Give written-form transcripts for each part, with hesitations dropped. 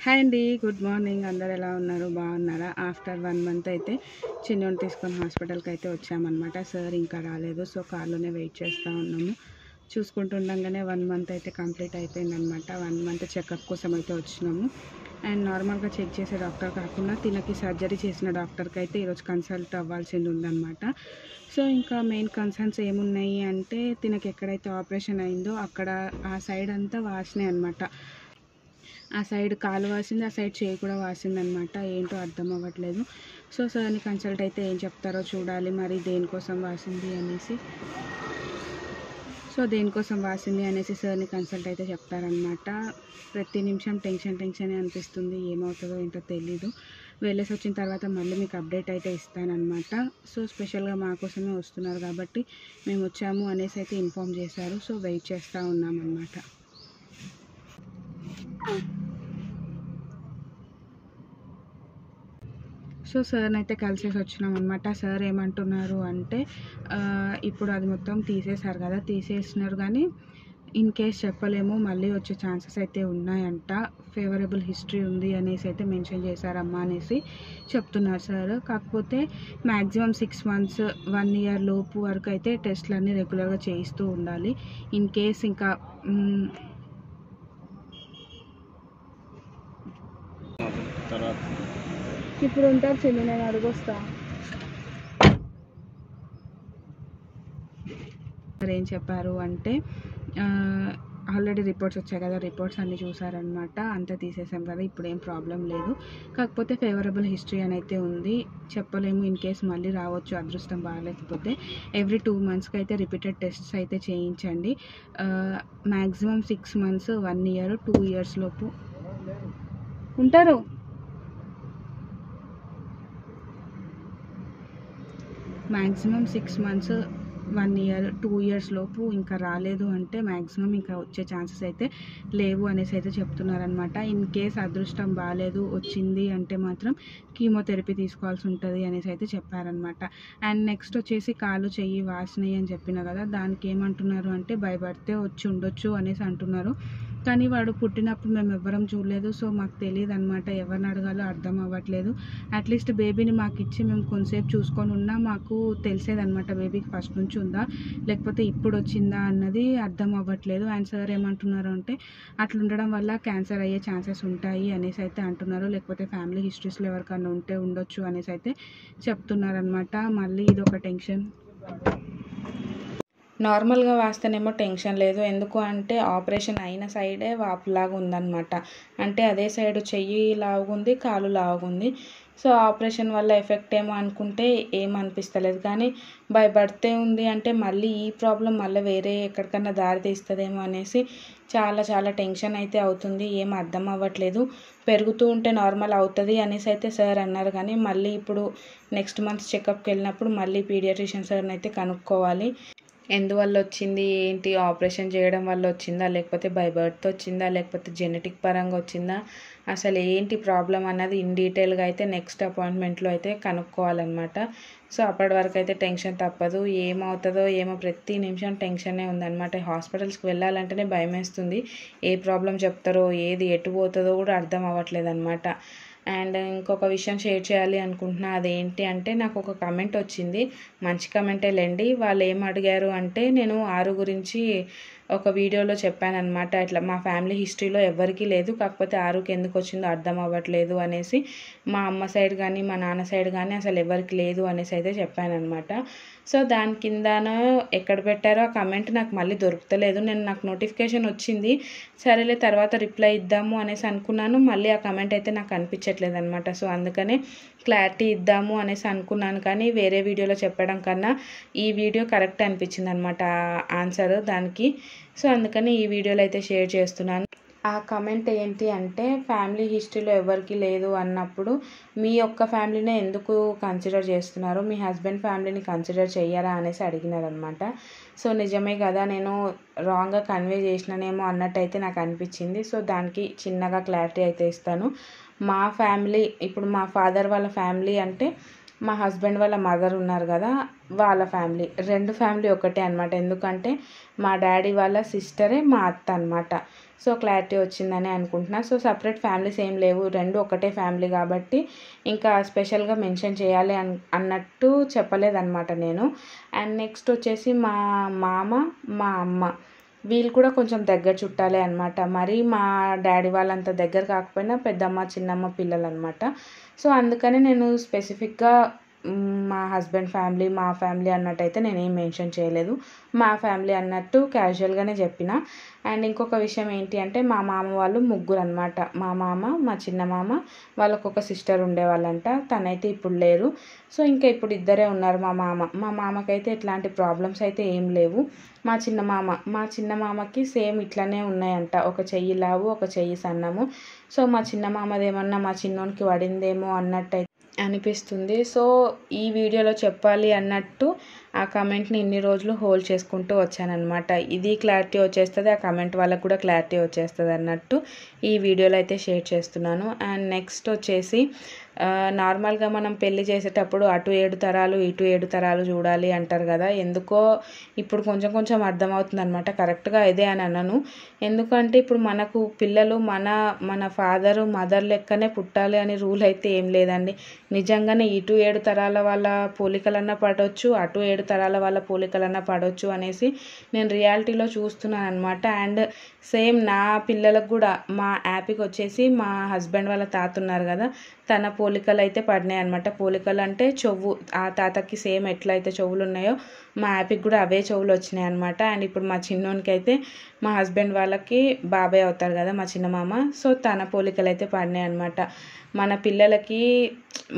Hi అండి, good morning. అందరు ఎలా ఉన్నారు? బాగున్నారా? ఆఫ్టర్ 1 మంత్ అయితే చిన్నోని తీసుకొని హాస్పిటల్కి అయితే వచ్చామన్నమాట. సార్ ఇంకా రాలేదు, సో కార్లోనే వెయిట్ చేస్తూ ఉన్నాము. చూసుకుంటుండగానే 1 మంత్ అయితే కంప్లీట్ అయిపోయిందనమాట. 1 మంత్ చెకప్ కోసం అయితే వచ్చినాము. అండ్ నార్మల్గా చెక్ చేసే డాక్టర్ కాకుండా తినకి సర్జరీ చేసిన డాక్టర్కి అయితే ఈరోజు కన్సల్ట్ అవ్వాల్సింది ఉందన్నమాట. సో ఇంకా మెయిన్ కన్సర్న్స్ ఏమున్నాయి అంటే, తినకి ఎక్కడైతే ఆపరేషన్ అయిందో అక్కడ ఆ సైడ్ అంతా వాసినాయి అనమాట. ఆ సైడ్ కాలు వాసింది, ఆ సైడ్ చేయి కూడా వాసిందనమాట. ఏంటో అర్థం అవ్వట్లేదు. సో సార్ని కన్సల్ట్ అయితే ఏం చెప్తారో చూడాలి, మరి దేనికోసం వాసింది అనేసి. దేనికోసం వాసింది అనేసి సార్ని కన్సల్ట్ అయితే చెప్తారనమాట. ప్రతి నిమిషం టెన్షన్ అనిపిస్తుంది. ఏమవుతుందో ఏంటో తెలీదు. వెళ్ళేసి వచ్చిన తర్వాత మళ్ళీ మీకు అప్డేట్ అయితే ఇస్తానన్నమాట. సో స్పెషల్గా మా కోసమే వస్తున్నారు కాబట్టి మేము వచ్చాము అనేసి అయితే ఇన్ఫామ్ చేశారు. సో వెయిట్ చేస్తూ ఉన్నామన్నమాట. సో సార్ని అయితే కలిసేసి వచ్చినాం అనమాట. సార్ ఏమంటున్నారు అంటే, ఇప్పుడు అది మొత్తం తీసేశారు కదా, తీసేసినారు కానీ ఇన్ కేస్ చెప్పలేము, మళ్ళీ వచ్చే ఛాన్సెస్ అయితే ఉన్నాయంట. ఫేవరబుల్ హిస్టరీ ఉంది అనేసి అయితే మెన్షన్ చేశారమ్మా అనేసి చెప్తున్నారు సార్. కాకపోతే మ్యాక్సిమం 6 months 1 year లోపు వరకు అయితే టెస్ట్లు అన్నీ రెగ్యులర్గా చేయిస్తూ ఉండాలి. ఇన్ కేస్ ఇంకా ఇప్పుడు ఉంటారు చిన్న, నేను అడుగొస్తా. ఏం చెప్పారు అంటే, ఆల్రెడీ రిపోర్ట్స్ వచ్చాయి కదా, రిపోర్ట్స్ అన్నీ చూసారనమాట. అంతా తీసేసాం కదా, ఇప్పుడు ఏం ప్రాబ్లం లేదు. కాకపోతే ఫేవరబుల్ హిస్టరీ అని అయితే ఉంది, చెప్పలేము. ఇన్ కేస్ మళ్ళీ రావచ్చు, అదృష్టం బాగాలేకపోతే. ఎవ్రీ 2 monthsకి అయితే రిపీటెడ్ టెస్ట్స్ అయితే చేయించండి. మ్యాక్సిమం 6 months 1 year 2 years లోపు ఉంటారు. మ్యాక్సిమం 6 months 1 year 2 years లోపు ఇంకా రాలేదు అంటే మ్యాక్సిమం ఇంకా వచ్చే ఛాన్సెస్ అయితే లేవు అనేసి అయితే చెప్తున్నారనమాట. ఇన్ కేస్ అదృష్టం బాగాలేదు, వచ్చింది అంటే మాత్రం కీమోథెరపీ తీసుకోవాల్సి ఉంటుంది అనేసి అయితే చెప్పారనమాట. అండ్ నెక్స్ట్ వచ్చేసి కాలు చెయ్యి వాసినాయి అని చెప్పిన కదా, దానికి ఏమంటున్నారు అంటే భయపడితే వచ్చి ఉండొచ్చు అనేసి అంటున్నారు. కానీ వాడు పుట్టినప్పుడు మేము ఎవ్వరం చూడలేదు, సో మాకు తెలియదు అనమాట. ఎవరిని అడగాలో అర్థం అవ్వట్లేదు. అట్లీస్ట్ బేబీని మాకు ఇచ్చి మేము కొంతసేపు చూసుకొని ఉన్నా మాకు తెలిసేదనమాట, బేబీకి ఫస్ట్ నుంచి ఉందా లేకపోతే ఇప్పుడు వచ్చిందా అన్నది అర్థం అవ్వట్లేదు. అండ్ సార్ ఏమంటున్నారు అంటే, అట్లా ఉండడం వల్ల క్యాన్సర్ అయ్యే ఛాన్సెస్ ఉంటాయి అనేసి అయితే అంటున్నారు. లేకపోతే ఫ్యామిలీ హిస్టరీస్లో ఎవరికన్నా ఉంటే ఉండొచ్చు అనేసి అయితే చెప్తున్నారనమాట. మళ్ళీ ఇది ఒక టెన్షన్. నార్మల్గా వాస్తేనేమో టెన్షన్ లేదు, ఎందుకు అంటే ఆపరేషన్ అయిన సైడే వాపులాగా ఉందన్నమాట. అంటే అదే సైడ్ చెయ్యి లావుగుంది, కాలు లావుగుంది. సో ఆపరేషన్ వల్ల ఎఫెక్ట్ ఏమో అనుకుంటే ఏమనిపిస్తలేదు, కానీ భయపడితే ఉంది అంటే మళ్ళీ ఈ ప్రాబ్లం మళ్ళీ వేరే ఎక్కడికన్నా దారి తీస్తుందేమో అనేసి చాలా టెన్షన్ అయితే అవుతుంది. ఏం అర్థం అవ్వట్లేదు. పెరుగుతూ ఉంటే నార్మల్ అవుతుంది అనేసి అయితే సార్ అన్నారు, కానీ మళ్ళీ ఇప్పుడు నెక్స్ట్ మంత్ చెకప్కి వెళ్ళినప్పుడు మళ్ళీ పీడియాట్రిషియన్ సార్ని అయితే కనుక్కోవాలి. ఎందువల్ల వచ్చింది ఏంటి, ఆపరేషన్ చేయడం వల్ల వచ్చిందా లేకపోతే బై బర్త్ వచ్చిందా లేకపోతే జెనెటిక్ పరంగా వచ్చిందా, అసలు ఏంటి ప్రాబ్లం అన్నది ఇన్ డీటెయిల్గా అయితే నెక్స్ట్ అపాయింట్మెంట్లో అయితే కనుక్కోవాలన్నమాట. సో అప్పటి వరకు అయితే టెన్షన్ తప్పదు. ఏమవుతుందో ఏమో, ప్రతి నిమిషం టెన్షనే ఉందన్నమాట. హాస్పిటల్స్కి వెళ్ళాలంటేనే భయం వేస్తుంది. ఏ ప్రాబ్లం చెప్తారో, ఏది ఎటు పోతుందో కూడా అర్థం అవ్వట్లేదు అనమాట. అండ్ ఇంకొక విషయం షేర్ చేయాలి అనుకుంటున్నా. అదేంటి అంటే, నాకు ఒక కమెంట్ వచ్చింది, మంచి కమెంటే లేండి. వాళ్ళు ఏం అడిగారు అంటే, నేను 6 గురించి ఒక వీడియోలో చెప్పానన్నమాట. ఇట్లా మా ఫ్యామిలీ హిస్టరీలో ఎవరికీ లేదు, కాకపోతే 6కి ఎందుకు వచ్చిందో అర్థం అవ్వట్లేదు అనేసి. మా అమ్మ సైడ్ కానీ మా నాన్న సైడ్ కానీ అసలు ఎవరికి లేదు అనేసి అయితే చెప్పానన్నమాట. సో దాని కిందన ఎక్కడ పెట్టారో ఆ కమెంట్ నాకు మళ్ళీ దొరుకుతలేదు. నాకు నోటిఫికేషన్ వచ్చింది, సరేలే తర్వాత రిప్లై ఇద్దాము అనేసి అనుకున్నాను. మళ్ళీ ఆ కమెంట్ అయితే నాకు కనిపించట్లేదు అనమాట. సో అందుకనే క్లారిటీ ఇద్దాము అనేసి అనుకున్నాను, కానీ వేరే వీడియోలో చెప్పడం కన్నా ఈ వీడియో కరెక్ట్ అనిపించింది అనమాట ఆన్సర్ దానికి. సో అందుకని ఈ వీడియోలో అయితే షేర్ చేస్తున్నాను. ఆ కమెంట్ ఏంటి అంటే, ఫ్యామిలీ హిస్టరీలో ఎవరికి లేదు అన్నప్పుడు మీ యొక్క ఫ్యామిలీనే ఎందుకు కన్సిడర్ చేస్తున్నారు, మీ హస్బెండ్ ఫ్యామిలీని కన్సిడర్ చెయ్యరా అనేసి అడిగినారనమాట. సో నిజమే కదా, నేను రాంగ్గా కన్వే చేసినానేమో అన్నట్టయితే నాకు అనిపించింది. సో దానికి చిన్నగా క్లారిటీ అయితే ఇస్తాను. మా ఫ్యామిలీ, ఇప్పుడు మా ఫాదర్ వాళ్ళ ఫ్యామిలీ అంటే మా హస్బెండ్ వాళ్ళ మదర్ ఉన్నారు కదా, వాళ్ళ ఫ్యామిలీ, 2 ఫ్యామిలీ ఒకటే అనమాట. ఎందుకంటే మా డాడీ వాళ్ళ సిస్టరే మా అత్త అనమాట. సో క్లారిటీ వచ్చిందని అనుకుంటున్నా. సో సపరేట్ ఫ్యామిలీస్ ఏం లేవు, 2 ఒకటే ఫ్యామిలీ కాబట్టి ఇంకా స్పెషల్గా మెన్షన్ చేయాలి అన్నట్టు చెప్పలేదన్నమాట నేను. అండ్ నెక్స్ట్ వచ్చేసి మా మామ, మా అమ్మ, వీళ్ళు కూడా కొంచెం దగ్గర చుట్టాలే అనమాట. మరి మా డాడీ వాళ్ళంత దగ్గర కాకపోయినా పెద్దమ్మ చిన్నమ్మ పిల్లలు అనమాట. సో అందుకని నేను స్పెసిఫిక్గా మా హస్బెండ్ ఫ్యామిలీ, మా ఫ్యామిలీ అన్నట్టయితే నేనేం మెన్షన్ చేయలేదు. మా ఫ్యామిలీ అన్నట్టు క్యాజువల్గానే చెప్పిన. అండ్ ఇంకొక విషయం ఏంటి అంటే మా మామ వాళ్ళు 3 అనమాట. మా మామ, మా చిన్న మామ, వాళ్ళకు ఒక సిస్టర్ ఉండేవాళ్ళంట, తనైతే ఇప్పుడు లేరు. సో ఇంకా ఇప్పుడు ఇద్దరే ఉన్నారు మా మామ. మా మామకైతే ఎట్లాంటి ప్రాబ్లమ్స్ అయితే ఏం లేవు. మా చిన్న మామకి సేమ్ ఇట్లానే ఉన్నాయంట, ఒక చెయ్యి లావు ఒక చెయ్యి సన్నము. సో మా చిన్న మామది ఏమన్నా మా చిన్నోనికి పడిందేమో అన్నట్టు అనిపిస్తుంది. సో ఈ వీడియోలో చెప్పాలి అన్నట్టు ఆ కమెంట్ని ఇన్ని రోజులు హోల్డ్ చేసుకుంటూ వచ్చానమాట. ఇది క్లారిటీ వచ్చేస్తుంది, ఆ కమెంట్ వాళ్ళకు కూడా క్లారిటీ వచ్చేస్తుంది అన్నట్టు ఈ వీడియోలో అయితే షేర్ చేస్తున్నాను. అండ్ నెక్స్ట్ వచ్చేసి నార్మల్గా మనం పెళ్లి చేసేటప్పుడు అటు 7 తరాలు ఇటు 7 తరాలు చూడాలి అంటారు కదా. ఎందుకో ఇప్పుడు కొంచెం కొంచెం అర్థమవుతుంది అనమాట. కరెక్ట్గా ఇదే అని అన్నాను. ఎందుకంటే ఇప్పుడు మనకు పిల్లలు మన ఫాదరు మదర్ లెక్కనే పుట్టాలి అని రూల్ అయితే ఏం లేదండి. నిజంగానే ఇటు 7 తరాల వాళ్ళ పోలికలన్నా పడవచ్చు, అటు 7 తరాల వాళ్ళ పోలికలన్నా పడవచ్చు అనేసి నేను రియాలిటీలో చూస్తున్నాను అనమాట. అండ్ సేమ్ నా పిల్లలకు కూడా మా యాపీకి వచ్చేసి మా హస్బెండ్ వాళ్ళ తాత ఉన్నారు కదా, తన పోలికలు అయితే పడినాయి అనమాట. పోలికలు అంటే చెవు, ఆ తాతకి సేమ్ ఎట్లయితే చెవులు ఉన్నాయో మా యాపీకి కూడా అవే చెవులు వచ్చినాయి అనమాట. అండ్ ఇప్పుడు మా చిన్నోనికి అయితే మా హస్బెండ్ వాళ్ళకి బాబాయ్ అవుతారు కదా మా చిన్న మామ, సో తన పోలికలు అయితే పడినాయి అనమాట. మన పిల్లలకి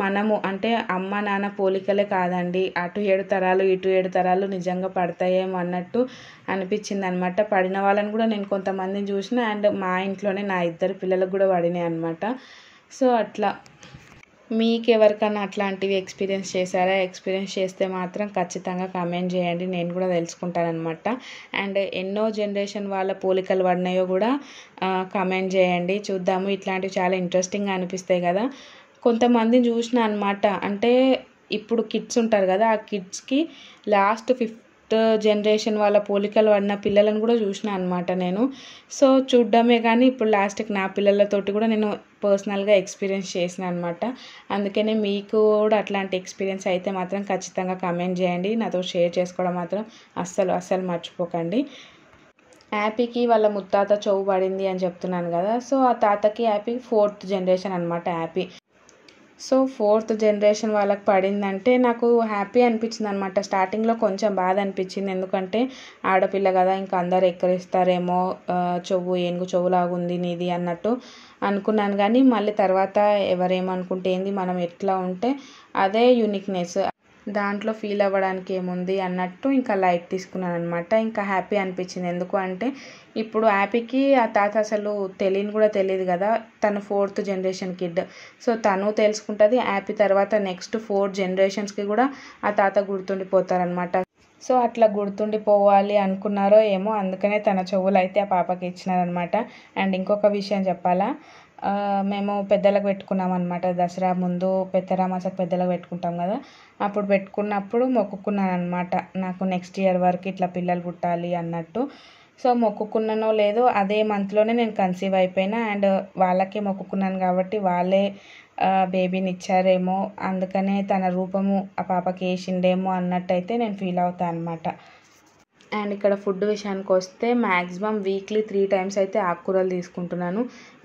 మనము అంటే అమ్మ నాన్న పోలికలే కాదండి, అటు 7 తరాలు ఇటు 7 తరాలు నిజంగా పడతాయేమో అన్నట్టు అనిపించింది అనమాట. పడిన వాళ్ళని కూడా నేను కొంతమందిని చూసిన. అండ్ మా ఇంట్లోనే నా 2 పిల్లలకు కూడా పడినాయి అనమాట. సో అట్లా మీకు ఎవరికన్నా అట్లాంటివి ఎక్స్పీరియన్స్ చేశారా? ఎక్స్పీరియన్స్ చేస్తే మాత్రం ఖచ్చితంగా కామెంట్ చేయండి, నేను కూడా తెలుసుకుంటానమాట. అండ్ ఎన్నో జనరేషన్ వాళ్ళ పోలికలు పడినాయో కూడా కామెంట్ చేయండి, చూద్దాము. ఇట్లాంటివి చాలా ఇంట్రెస్టింగ్గా అనిపిస్తాయి కదా. కొంతమందిని చూసిన అనమాట, అంటే ఇప్పుడు కిడ్స్ ఉంటారు కదా, ఆ కిడ్స్కి లాస్ట్ 5th జనరేషన్ వాళ్ళ పోలికలు పడిన పిల్లలను కూడా చూసిన అనమాట నేను. సో చూడడమే కానీ ఇప్పుడు లాస్ట్కి నా పిల్లలతోటి కూడా నేను పర్సనల్గా ఎక్స్పీరియన్స్ చేసిన అనమాట. అందుకనే మీకు కూడా అట్లాంటి ఎక్స్పీరియన్స్ అయితే మాత్రం ఖచ్చితంగా కామెంట్ చేయండి, నాతో షేర్ చేసుకోవడం మాత్రం అస్సలు మర్చిపోకండి. యాపీకి వాళ్ళ ముత్తాత చెవు పడింది అని చెప్తున్నాను కదా, సో ఆ తాతకి యాపీ 4th జనరేషన్ అనమాట యాపీ. సో 4th జనరేషన్ వాళ్ళకి పడిందంటే నాకు హ్యాపీ అనిపించింది అనమాట. స్టార్టింగ్లో కొంచెం బాధ అనిపించింది, ఎందుకంటే ఆడపిల్ల కదా ఇంకా అందరు ఎక్కరిస్తారేమో, చెవు ఏనుగు చెవులాగుంది నీది అన్నట్టు అనుకున్నాను. కానీ మళ్ళీ తర్వాత ఎవరేమనుకుంటే ఏంది, మనం ఎట్లా ఉంటే అదే యూనిక్నెస్, దాంట్లో ఫీల్ అవ్వడానికి ఏముంది అన్నట్టు ఇంకా లైట్ తీసుకున్నాను అనమాట. ఇంకా హ్యాపీ అనిపించింది. ఎందుకు అంటే ఇప్పుడు హ్యాపీకి ఆ తాత అసలు కూడా తెలియదు కదా, తను 4th జనరేషన్ కిడ్. సో తను తెలుసుకుంటుంది, హ్యాపీ తర్వాత నెక్స్ట్ 4 జనరేషన్స్కి కూడా ఆ తాత గుర్తుండిపోతారనమాట. సో అట్లా గుర్తుండిపోవాలి అనుకున్నారో ఏమో, అందుకనే తన చెవులు అయితే ఆ పాపకి ఇచ్చినారనమాట. అండ్ ఇంకొక విషయం చెప్పాలా, మేము పెద్దలకు పెట్టుకున్నాం అనమాట. దసరా ముందు పెద్దరామాసకు పెద్దలకు పెట్టుకుంటాం కదా, అప్పుడు పెట్టుకున్నప్పుడు మొక్కుకున్నాను అనమాట, నాకు నెక్స్ట్ ఇయర్ వరకు ఇట్లా పిల్లలు పుట్టాలి అన్నట్టు. సో మొక్కుకున్నానో లేదో అదే మంత్లోనే నేను కన్సీవ్ అయిపోయినా. అండ్ వాళ్ళకే మొక్కుకున్నాను కాబట్టి వాళ్ళే బేబీని ఇచ్చారేమో, అందుకనే తన రూపము ఆ పాపకి వేసిండేమో అన్నట్టయితే నేను ఫీల్ అవుతాను అనమాట. అండ్ ఇక్కడ ఫుడ్ విషయానికి వస్తే మ్యాక్సిమం వీక్లీ 3 times అయితే ఆకుకూరలు తీసుకుంటున్నాను.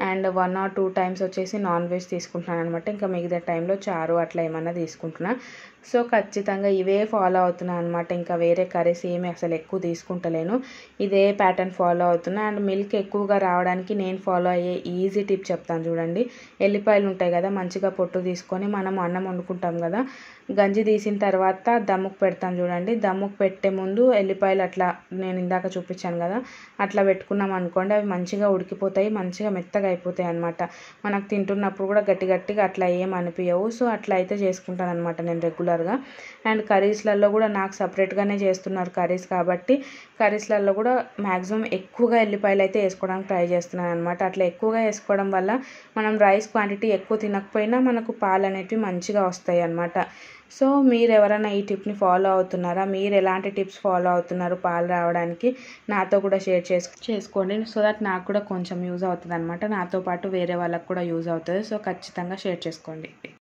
అండ్ 1 or 2 times వచ్చేసి నాన్ వెజ్ తీసుకుంటున్నాను అనమాట. ఇంకా మిగతా టైంలో చారు అట్లా ఏమన్నా తీసుకుంటున్నా. సో ఖచ్చితంగా ఇవే ఫాలో అవుతున్నాను అనమాట. ఇంకా వేరే కర్రీస్ ఏమి అసలు ఎక్కువ తీసుకుంటలేను, ఇదే ప్యాటర్న్ ఫాలో అవుతున్నా. అండ్ మిల్క్ ఎక్కువగా రావడానికి నేను ఫాలో అయ్యే ఈజీ టిప్ చెప్తాను చూడండి. ఎల్లిపాయలు ఉంటాయి కదా, మంచిగా పొట్టు తీసుకొని మనం అన్నం వండుకుంటాం కదా, గంజి తీసిన తర్వాత దమ్ముకు పెడతాం చూడండి. దమ్ముకు పెట్టే ముందు ఎల్లిపాయలు అట్లా నేను ఇందాక చూపించాను కదా, అట్లా పెట్టుకున్నాం అనుకోండి, అవి మంచిగా ఉడికిపోతాయి, మంచిగా మెత్తగా అయిపోతాయి అనమాట. మనకు తింటున్నప్పుడు కూడా గట్టిగా అట్లా ఏం అనిపించవు. సో అట్లా అయితే చేసుకుంటాను అనమాట నేను రెగ్యులర్గా. అండ్ కర్రీస్లలో కూడా నాకు సపరేట్గానే చేస్తున్నారు కర్రీస్ కాబట్టి, కర్రీస్లలో కూడా మ్యాక్సిమం ఎక్కువగా ఎల్లిపాయలు అయితే వేసుకోవడానికి ట్రై చేస్తున్నాను అనమాట. అట్లా ఎక్కువగా వేసుకోవడం వల్ల మనం రైస్ క్వాంటిటీ ఎక్కువ తినకపోయినా మనకు పాలు అనేటివి మంచిగా వస్తాయి అనమాట. సో మీరు ఎవరైనా ఈ టిప్ని ఫాలో అవుతున్నారా? మీరు ఎలాంటి టిప్స్ ఫాలో అవుతున్నారు పాలు రావడానికి? నాతో కూడా షేర్ చేసుకోండి. సో దట్ నాకు కూడా కొంచెం యూజ్ అవుతుంది అనమాట. నాతో పాటు వేరే వాళ్ళకి కూడా యూజ్ అవుతుంది. సో ఖచ్చితంగా షేర్ చేసుకోండి.